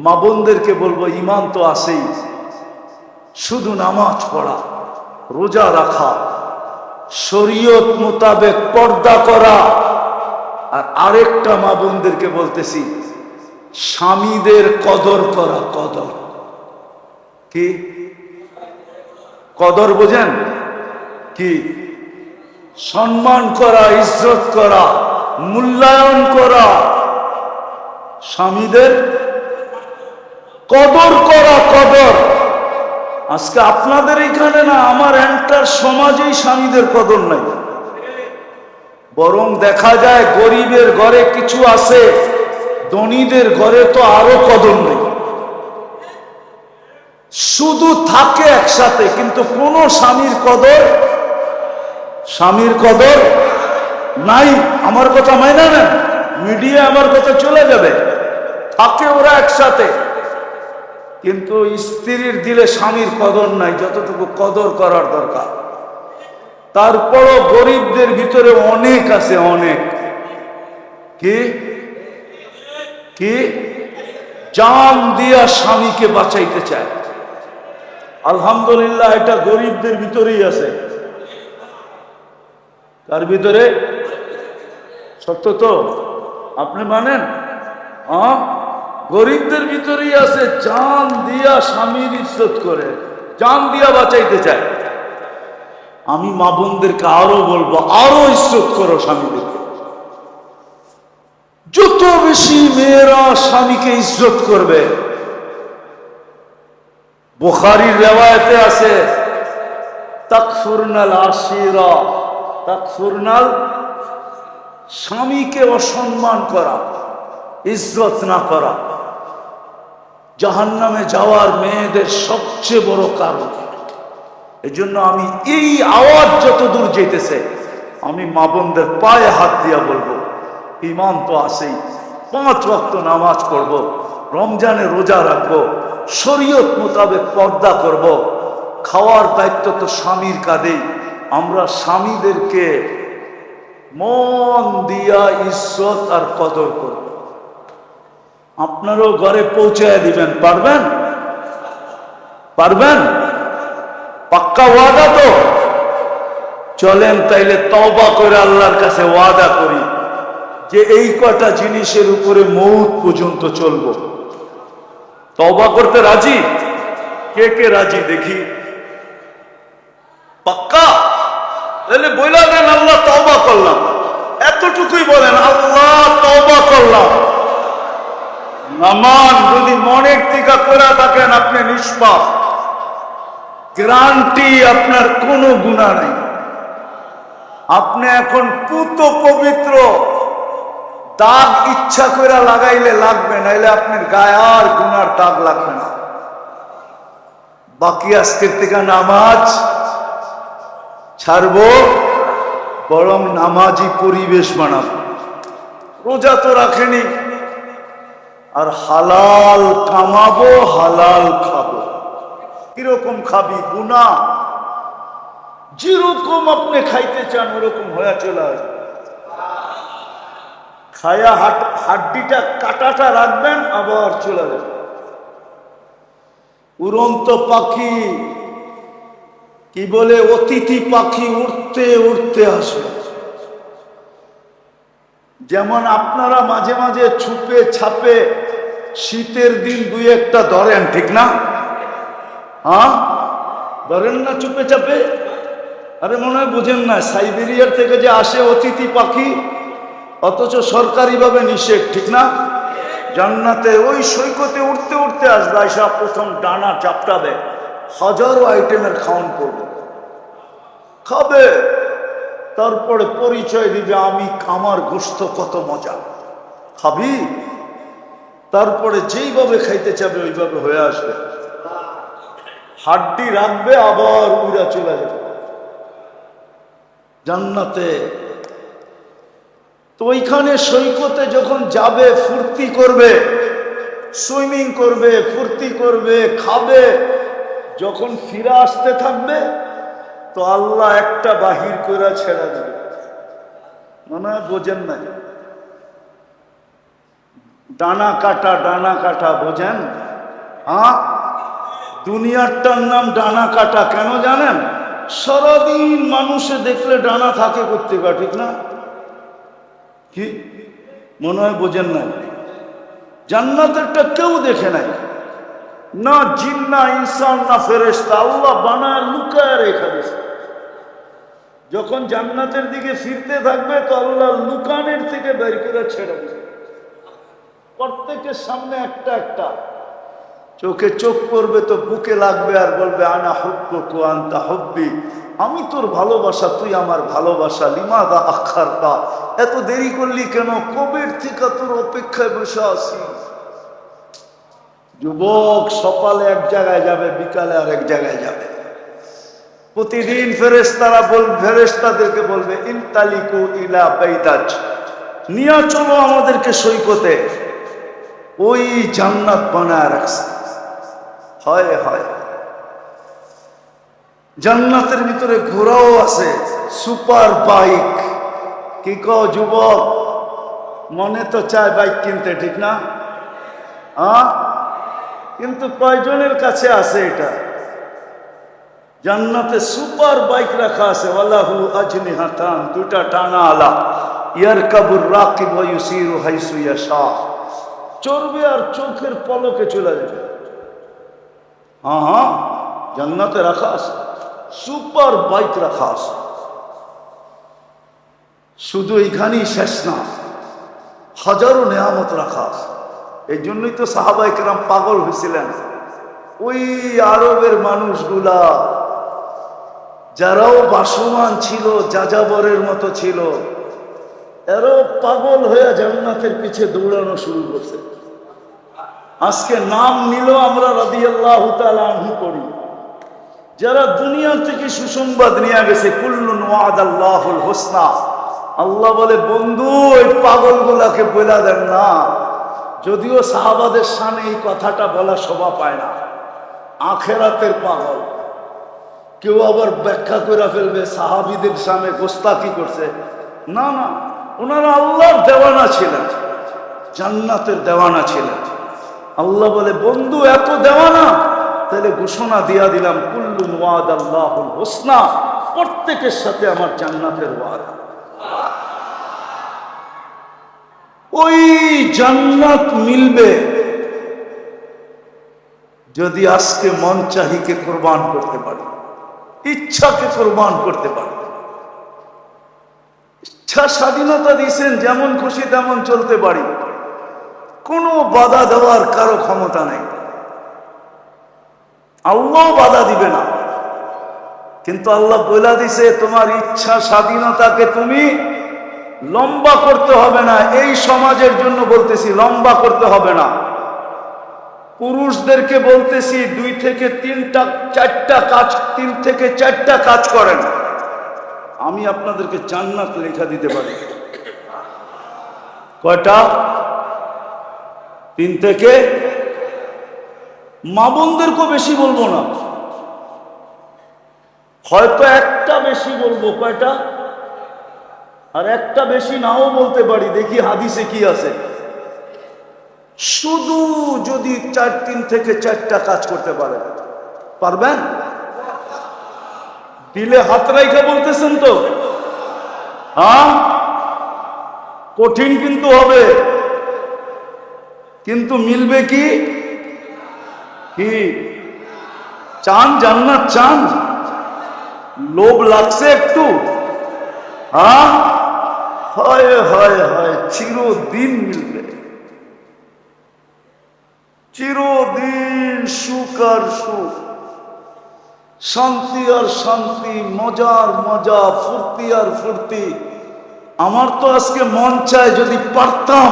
মা বোনদেরকে বলবো, ইমান তো আছেই, শুধু নামাজ পড়া, রোজা রাখা, শরীয়ত মোতাবেক পর্দা করা। আর আরেকটা মা বোনদেরকে বলতেছি, স্বামীদের কদর করা। কদর কি? কদর বোঝেন কি? সম্মান করা, ইজ্জত করা, মূল্যায়ন করা, স্বামীদের কদর করা। কদর আজকে আপনাদের এখানে না, আমার এন্টার সমাজেই স্বামীদের কদর নাই। বরং দেখা যায় গরিবের ঘরে কিছু আছে, ধনীদের ঘরে তো আরো কদর নেই। শুধু থাকে একসাথে, কিন্তু কোন স্বামীর কদর নাই। আমার কথা মাইনা নেন, মিডিয়া আমার কথা চলে যাবে। থাকে ওরা একসাথে, কিন্তু স্ত্রীর দিলে স্বামীর কদর নাই, যতটুকু কদর করার দরকার। তারপরও গরিবদের ভিতরে অনেক আছে, অনেক কি কি জান দিয়া স্বামীকে বাঁচাইতে চায়। আলহামদুলিল্লাহ, এটা গরিবদের ভিতরেই আছে। তার ভিতরে সত্য তো আপনি মানেন? গরিবদের ভিতরেই আছে, জান দিয়া স্বামীর ইজ্জত করে, জান দিয়া বাঁচাইতে চায়। আমি মা বোনদেরকে আরো বলবো, আরো ইজ্জত করো স্বামীদেরকে। যত বেশি মেয়েরা স্বামীকে ইজ্জত করবে, বুখারীর রিওয়ায়াতে আছে, তাকফুরনাল আশিরা, তাকফুরনাল, স্বামীকে অসম্মান করা, ইজ্জত না করা জাহান্নামে যাওয়ার মেয়েদের সবচেয়ে বড় কারণ। এজন্য আমি এই আওয়াজ যত দূর যেতেছে, আমি মা বোনদের পায়ে হাত দিয়া বলবো, ঈমান তো আছেই, 5 ওয়াক্ত নামাজ পড়ব, রমজানে রোজা রাখবো, শরীয়ত মোতাবেক পর্দা করব, খাওয়ার দায়িত্ব তো স্বামীর কাঁধেই। আমরা স্বামীদেরকে মন দিয়া ইজ্জত আর কদর করব। আপনারও ঘরে পৌঁছায় দিবেন, পারবেন? পারবেন? পাক্কা ওয়াদা তো? চলেন তাইলে তওবা করে আল্লাহর কাছে ওয়াদা করি যে এই কটা জিনিসের উপরে মৌত পর্যন্ত চলবো। তওবা করতে রাজি? কে কে রাজি দেখি? পাক্কা? তাহলে বইলা দেন, আল্লাহ তওবা করলাম। এতটুকুই বলেন, আল্লাহ তওবা করলাম। নামান যদি মনের থেকে করে থাকেন, আপনি নিষ্পাপ, গ্যারান্টি আপনার কোনো গুনাহ নাই। আপনি এখন পুত পবিত্র, দাগ ইচ্ছা করে লাগাইলে লাগবে, নাইলে আপনার গায়ে আর গুনার দাগ লাগবে না। বাকি আজকের থেকে নামাজ ছাড়বো, বরং নামাজি পরিবেশ বানাবো। রোজা তো রাখেনি, আর হালাল কামাবো, হালাল খাবো। কিরকম খাবি? গুনাহ যেরকম আপনি খাইতে চান ওরকম হয়ে চলে আসবে। খায়া হাড্ডিটা কাটাটা রাখবেন, আবার চলে যাবে। উড়ন্ত পাখি কি বলে, অতিথি পাখি উড়তে উড়তে আসবে। যেমন আপনারা মাঝে মাঝে ছুপে ছাপে শীতের দিন 2-1টা ধরেন, ঠিক না? ধরেন না চুপে চাপে? আরে মনে হয় বুঝেন না, সাইবেরিয়ার থেকে যে আসে অতিথি পাখি, অথচ সরকারিভাবে নিষেধ, ঠিক না? জান্নাতে ওই সৈকতে উঠতে উঠতে আসবে, আইসা প্রথম ডানা চাপটাবে, হাজারো আইটেমের খাওয়ান করবে, খাবে, তারপরে পরিচয় দিবে, আমি আমার গোশত কত মজা। খাবি? তারপরে যেইভাবে খাইতে চাবে ওইভাবে হয়ে আসবে, হাড্ডি রাখবে, আবার উড়া চলে যাবে জান্নাতে। তো ওইখানে সৈকতে যখন যাবে, ফুর্তি করবে, সুইমিং করবে, ফুর্তি করবে, খাবে। যখন ফিরে আসতে থাকবে, তো আল্লাহ একটা বাহির করে ছেড়ে দেবে। মনে হয় বোঝেন না? ডানা কাটা বোঝেন? হ্যাঁ, দুনিয়ারটার নাম ডানা কাটা। কেন জানেন? সারাদিন মানুষে দেখলে ডানা থাকে করতে গা, ঠিক না? কি মনে হয় বোঝেন নাই? জান্নাতেরটা কেউ দেখে নাই, না জিন, না ইনসান, না ফেরেশতা। আল্লাহ বানায় লুকায় রেখে দিয়েছে। যখন জান্নাতের দিকে ফিরতে থাকবে তো আল্লাহ লুকানের থেকে বের করে ছেড়ে দিবে। প্রত্যেকের সামনে একটা একটা চোখে চোখ পড়বে তো বুকে লাগবে আর বলবে আনা হুব্বুকা আনতা হুব্বি, আমি তোর ভালোবাসা, তুই আমার ভালোবাসা। লিমাযা আখারতা, এত দেরি করলি কেন? কবের থেকে তোর অপেক্ষায় বসে আছি। যুবক সকালে এক জায়গায় যাবে, বিকালে আর এক জায়গায় যাবে। প্রতিদিন ফেরেশতাদেরকে বলবে ইনতালিকু ইলা বাইদাজ, নিয়ে চলো আমাদেরকে সৈকতে। ওই জান্নাত বানায় রাখছে। হয় হয় জান্নাতের ভিতরে ঘোড়াও আছে, সুপার বাইক। কি কও যুবক? মনে তো চায় বাইক কিনতে, ঠিক না? কিন্তু কয়জনের কাছে আছে এটা? জান্নাতে সুপার বাইক রাখা আছে। ওয়ালাহু আজনিহাতান, দুটা টানা আলা, ইয়ারকাবুর রাকিব ওয়া ইউসিরু হাইসু ইয়াশা, চড়বে আর চোখের পলকে চলে যাবে। হ্যাঁ, জান্নাতে রাখা আছে, সুপার বাইক রাখা আছে। শুধু এইখানেই শেষ না, হাজারো নেয়ামত রাখা আছে। এই জন্যই তো সাহাবায়ে কেরাম পাগল হয়েছিলেন। ওই আরবের মানুষগুলা যারাও বাসমান ছিল, যাযাবরের মতো ছিল, এরাও পাগল হয়ে জান্নাতের পিছে দৌড়ানো শুরু করছে। আজকে নাম নিল আমরা রাদিয়াল্লাহু তাআলা আনহু করি। যারা দুনিয়া থেকে সুসংবাদ নিয়ে গেছে, কুল্লুন ওয়াদাল্লাহুল হুসনা, আল্লাহ বলে বন্ধু ওই পাগলগুলাকে বলে দেন না। যদিও সাহাবাদের সামনে এই কথাটা বলা শোভা পায় না, আখেরাতের পাগল। কেউ আবার ব্যাখ্যা করে ফেলবে সাহাবীদের সামনে গোস্তাকি করছে। না না, ওনারা আল্লাহর দেওয়ানা ছিলেন, জান্নাতের দেওয়ানা ছিলেন। আল্লাহ বলে বন্ধু এত দেওয়ানা, তাহলে ঘোষণা দিয়া দিলাম কুল্লুন ওয়াদাল্লাহুল হুসনা, প্রত্যেকের সাথে আমার জান্নাতের ওয়াদা। ওই জান্নাত মিলবে যদি আজকে মন চাহিকে কোরবান করতে পারি, ইচ্ছাকে কোরবান করতে পারি। ইচ্ছা স্বাধীনতা দিয়েছেন, যেমন খুশি তেমন চলতে পারি, কোনো বাধা দেওয়ার কারো ক্ষমতা নেই। আল্লাহ বাধা দিবে না, কিন্তু আল্লাহ বলে দিছে তোমার ইচ্ছা স্বাধীনতাকে তুমি লম্বা করতে হবে না। এই সমাজের জন্য বলতেছি, লম্বা করতে হবে না। পুরুষদেরকে বলতেছি 2 থেকে 4টা কাজ করেন, আমি আপনাদেরকে জান্নাত লেখা দিতে পারি। কয়টা? 3 থেকে। মা বোনদেরকেও বেশি বলবো না, হয়তো একটা বেশি বলবো। কয়টা? আর একটা বেশি নাও বলতে পারি, দেখি হাদিসে কি আছে। শুধু যদি 3 থেকে 4টা কাজ করতে পারেন, পারবেন? দিলে হাত রাইখা বলতেছেন তো? হ্যাঁ, কঠিন কিন্তু হবে, কিন্তু মিলবে কি? কি চান? জান্নাত চান? লোভ লাগছে একটু? হ্যাঁ, হয় হয় হয়, চিরদিন মিলবে, চিরদিন সুখ আর সুখ, শান্তি আর শান্তি, মজার মজা, ফুর্তি আর ফুর্তি। আমার তো আজকে মন চায় যদি পারতাম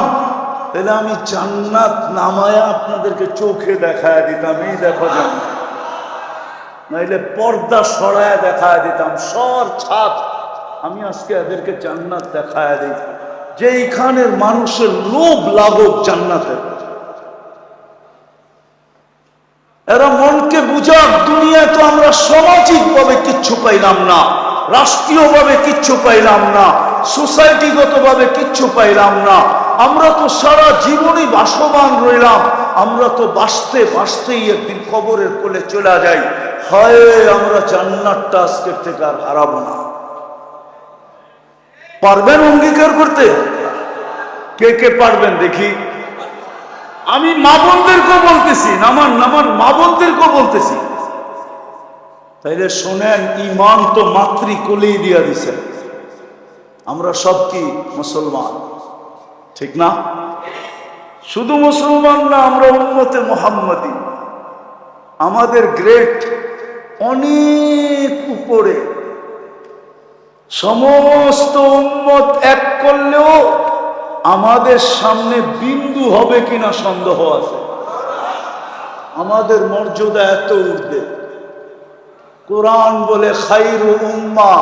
তাহলে আমি জান্নাত নামায়া আপনাদেরকে চোখে দেখায় দিতাম, এই দেখো জান্নাত। নাইলে পর্দা সরায় দেখায় দিতাম, সর ছাপ। আমি আজকে এদেরকে জান্নাত দেখায় দিই, যেইখানের মানুষের লোভ লাগুক জান্নাতের। এরা মনকে বুঝাক, দুনিয়ায় তো আমরা সামাজিক ভাবে কিচ্ছু পাইলাম না, রাষ্ট্রীয় ভাবে কিচ্ছু পাইলাম না, সোসাইটিগত ভাবে কিচ্ছু পাইলাম না, আমরা তো সারা জীবনই বাসমান রইলাম, আমরা তো বাঁচতে বাঁচতেই একদিন কবরের কোলে চলে যাই। হয় আমরা জান্নাতটা আজকের থেকে আর হারাবো না। পারবেন অঙ্গীকার করতে? কে কে পারবেন দেখি? আমি মা বোনদেরকেও বলতেছি, নামান নামান, মা বোনদেরকেও বলতেছি। তাইলে শোনেন, ইমান তো মাতৃকোলেই দিয়া দিছে। আমরা সব কি মুসলমান, ঠিক না? শুধু মুসলমান না, আমরা উম্মতে মুহাম্মাদি। আমাদের গ্রেড অনেক উপরে। সমস্ত উম্মত এক করলেও আমাদের সামনে বিন্দু হবে কিনা সন্দেহ আছে। আমাদের মর্যাদা এত উঠবে। কোরআন বলে খায়রু উম্মাহ,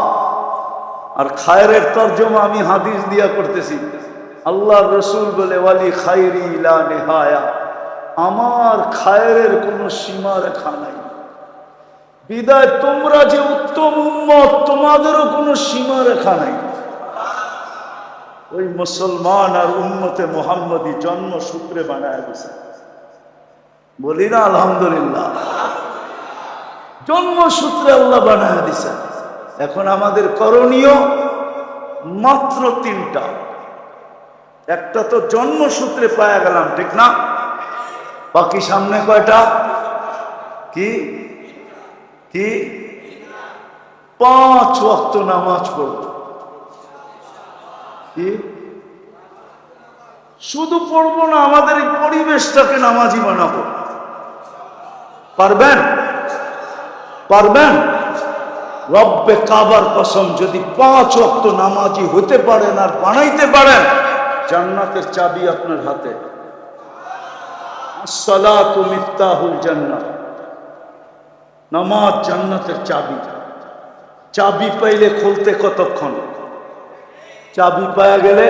আর খায়রের তরজমা আমি হাদিস দিয়া করতেছি। আল্লাহর রাসূল বলে ওয়ালি খায়রি লা নিহায়া, আমার খায়রের কোনো সীমা রেখা নাই। বিদায় তোমরা যে উত্তম উম্মত, তোমাদেরও কোনো সীমা রেখা নাই। ওই মুসলমান আর উম্মতে মুহাম্মদি জন্মসূত্রে বানায় গেছে। বলি না আলহামদুলিল্লাহ? জন্মসূত্রে আল্লাহ বানায় দিছে। এখন আমাদের করণীয় মাত্র তিনটা। একটা তো জন্মসূত্রে পাওয়া গেলাম, ঠিক না? বাকি সামনে কয়টা? কি কি? 5 ওয়াক্ত নামাজ পড়ব। কি শুধু পড়বো না, আমাদের এই পরিবেশটাকে নামাজি বানাবো। পারবেন? পারবেন? রব্বে কাবার কসম, যদি 5 ওয়াক্ত নামাজি হতে পারেন আর বানাইতে পারেন, জান্নাতের চাবি আপনার হাতে। আসসালাতু মিফতাহুল জান্নাহ, নামাজ জান্নাতের চাবি। চাবি পাইলে খুলতে কতক্ষণ? চাবি পাওয়া গেলে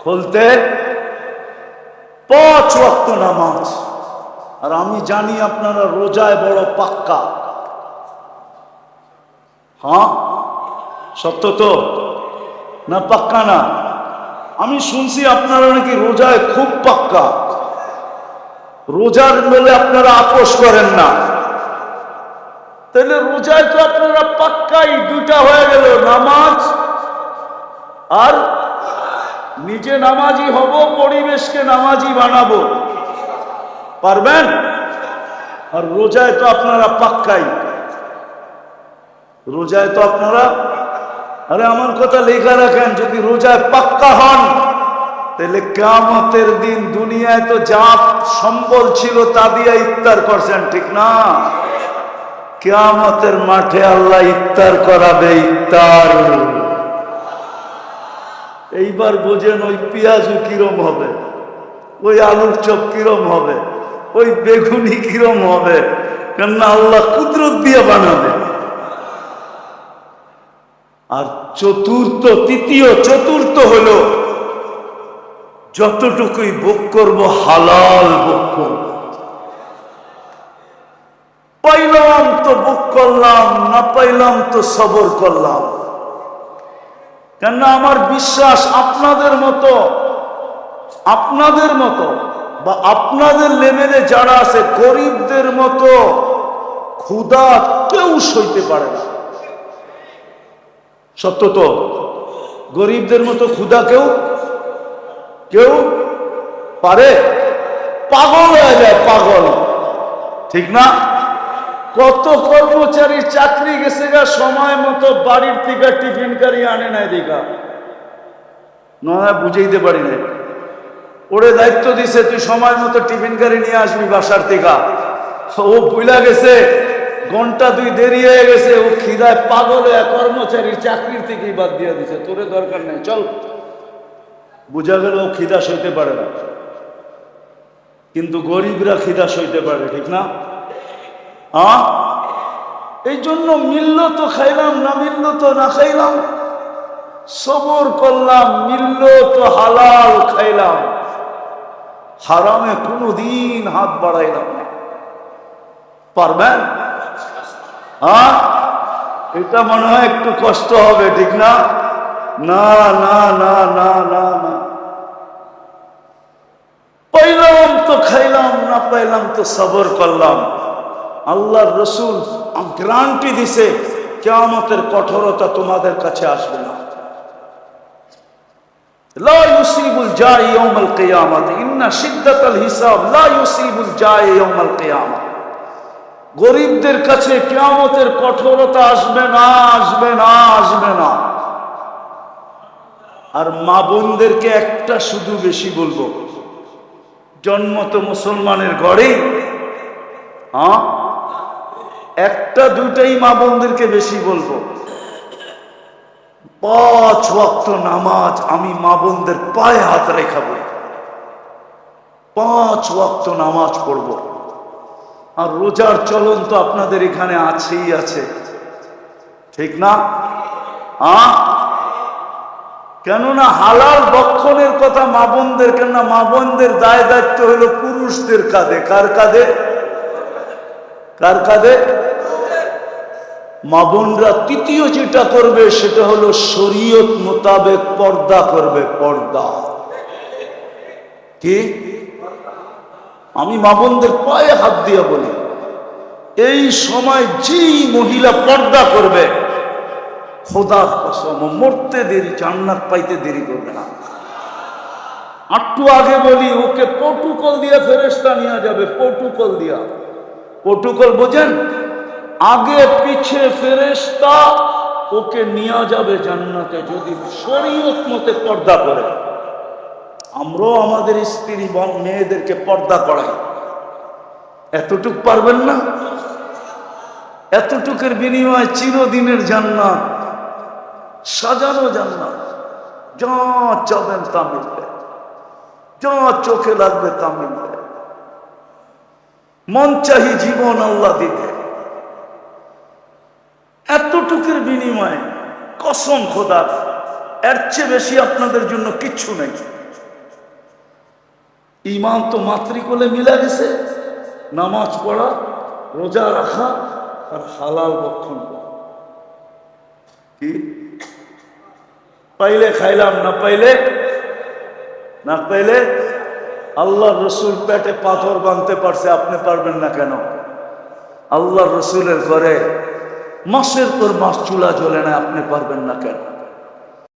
খুলতে 5 ওয়াক্ত নামাজ। আর আমি জানি আপনারা রোজায় বড় পাক্কা। হ্যাঁ, সত্য তো না? পাক্কা না? আমি শুনছি আপনারা নাকি রোজায় খুব পাক্কা। রোজার বলে আপনারা আপোষ করেন না। তাহলে রোজায় তো আপনারা পাক্কাই। 2টা হয়ে গেল, নামাজ আর নিজে নামাজি হব, পরিবেশকে নামাজি বানাবো। পারবেন? আর রোজায় তো আপনারা পাক্কাই। রোজায় তো আপনারা, আরে আমার কথা লেখা রাখেন, যদি রোজায় পাক্কা হন তাহলে কিয়ামতের দিন দুনিয়ায় তো যা সম্বল ছিল তা দিয়ে ইফতার করছেন, ঠিক না? কিয়ামতের মাঠে আল্লাহ ইফতার করাবে। ইফতার এইবার বোঝেন, ওই পেঁয়াজু কিরম হবে, ওই আলুর চপ কিরম হবে, ওই বেগুনি কিরম হবে, কেননা আল্লাহ কুদরত দিয়ে বানাবে। আর চতুর্থ হলো যতটুকুই ভোগ করবো হালাল ভোগ করব। পাইলাম তো ভোগ করলাম, না পাইলাম তো সবর করলাম। কেননা আমার বিশ্বাস আপনাদের মতো বা আপনাদের লেভেলে যারা আছে, গরিবদের মতো ক্ষুধা কেউ সইতে পারে না। সত্য তো? গরিবদের মতো ক্ষুধা কেউ পারে? পাগল হয়ে যায়, পাগল, ঠিক না? কত কর্মচারী চাকরি গেছে গা, সময় মতো বাড়ির থেকে টিফিন কারি আনে নাই দেখা, নয় বুঝাইতে পারি না। ওরে দায়িত্ব দিছে, তুই সময় মতো টিফিন কারি নিয়ে আসবি বাসার থেকে। ও ভুলা গেছে, ঘন্টা 2 দেরি হয়ে গেছে, ও খিদায় পাগল হয়ে কর্মচারীর চাকরির থেকেই বাদ দিয়ে দিছে। তোরে দরকার নেই, চল। বোঝা গেল ও খিদা সইতে পারে না। কিন্তু গরিবরা খিদা সইতে পারে, ঠিক না? হ্যাঁ, এই জন্য মিলল তো খাইলাম, না মিলল তো না খাইলাম। সবর করলাম, মিলল তো হালাল খাইলাম, হারামে কোনোদিন হাত বাড়াইলাম না। পারবেন? হ্যাঁ, এটা মনে হয় একটু কষ্ট হবে, ঠিক না? না না না না না না, পাইলাম তো খাইলাম, না পাইলাম তো সবর করলাম। আল্লাহর রসুল গ্যারান্টি দিছে কিয়ামতের কঠোরতা তোমাদের কাছে আসবে না। লা ইউসিবুল জাই ইয়াউমাল কিয়ামাত ইন্না শিদ্দাতাল হিসাব লা ইউসিবুল জাই ইয়াউমাল কিয়ামাত। গরিবদের কাছে কিয়ামতের কঠোরতা আসবে না, আসবে না, আসবে না। আর মা বোনদেরকে একটা শুধু বেশি বলবো, জন্ম তো মুসলমানের ঘরেই, হ্যাঁ, একটা দুটাই মা বোনদেরকে বেশি বলবো। 5 ওয়াক্ত নামাজ আমি মা বোনদের পায়ে হাত রেখাবো, 5 ওয়াক্ত নামাজ পড়বো। আর রোজার চলন তো আপনাদের এখানে আছেই আছে, ঠিক না? হ্যাঁ, কেননা হালাল ভক্ষণের কথা মা বোনদের, কেননা মা বোনদের দায় দায়িত্ব হলো পুরুষদের কাঁধে। কার কাঁধে? কার কাঁধে? মা বোনরা তৃতীয় যেটা করবে সেটা হলো শরীয়ত মোতাবেক পর্দা করবে। পর্দা কি? আমি মা বোনদের পায়ে হাত দিয়ে বলি, এই সময় যেই মহিলা পর্দা করবে, খোদার কসম মরতে দেরি, জান্নাত পাইতে দেরি করবে না। একটু আগে বলি, ওকে প্রটোকল দিয়া ফেরেশতা নিয়ে যাবে। প্রটোকল দিয়া, প্রটোকল বোঝেন? আগে পিছে ফেরেশতা ওকে নিয়ে যাবে জান্নাতে, যদি শরীয়ত মতে পর্দা করে। আমরাও আমাদের স্ত্রী মেয়েদেরকে পর্দা করাই। এতটুক পারবেন না? এতটুকের বিনিময়ে চিরদিনের জান্নাত, সাজানো জান্নাত, যা চাবেন তা মিলবে, যা চোখে লাগবে তা মিলবে। মন চাহি জীবন আল্লাহ দিবে। এতটুকুর বিনিময়ে কসম খোদার, এর চেয়ে বেশি আপনাদের জন্য কিচ্ছু নেই। ঈমান তো মাতৃকোলে মিলা গেছে, নামাজ পড়া, রোজা রাখা আর হালাল ভক্ষণ করা। কি পাইলে খাইলাম, না পাইলে না পাইলে। আল্লাহ রসুল পেটে পাথর বাঁধতে পারছে, আপনি পারবেন না কেন? আল্লাহ রসুলের ঘরে মাসের পর মাস চুলা জ্বলে না, আপনি পারবেন না কেন?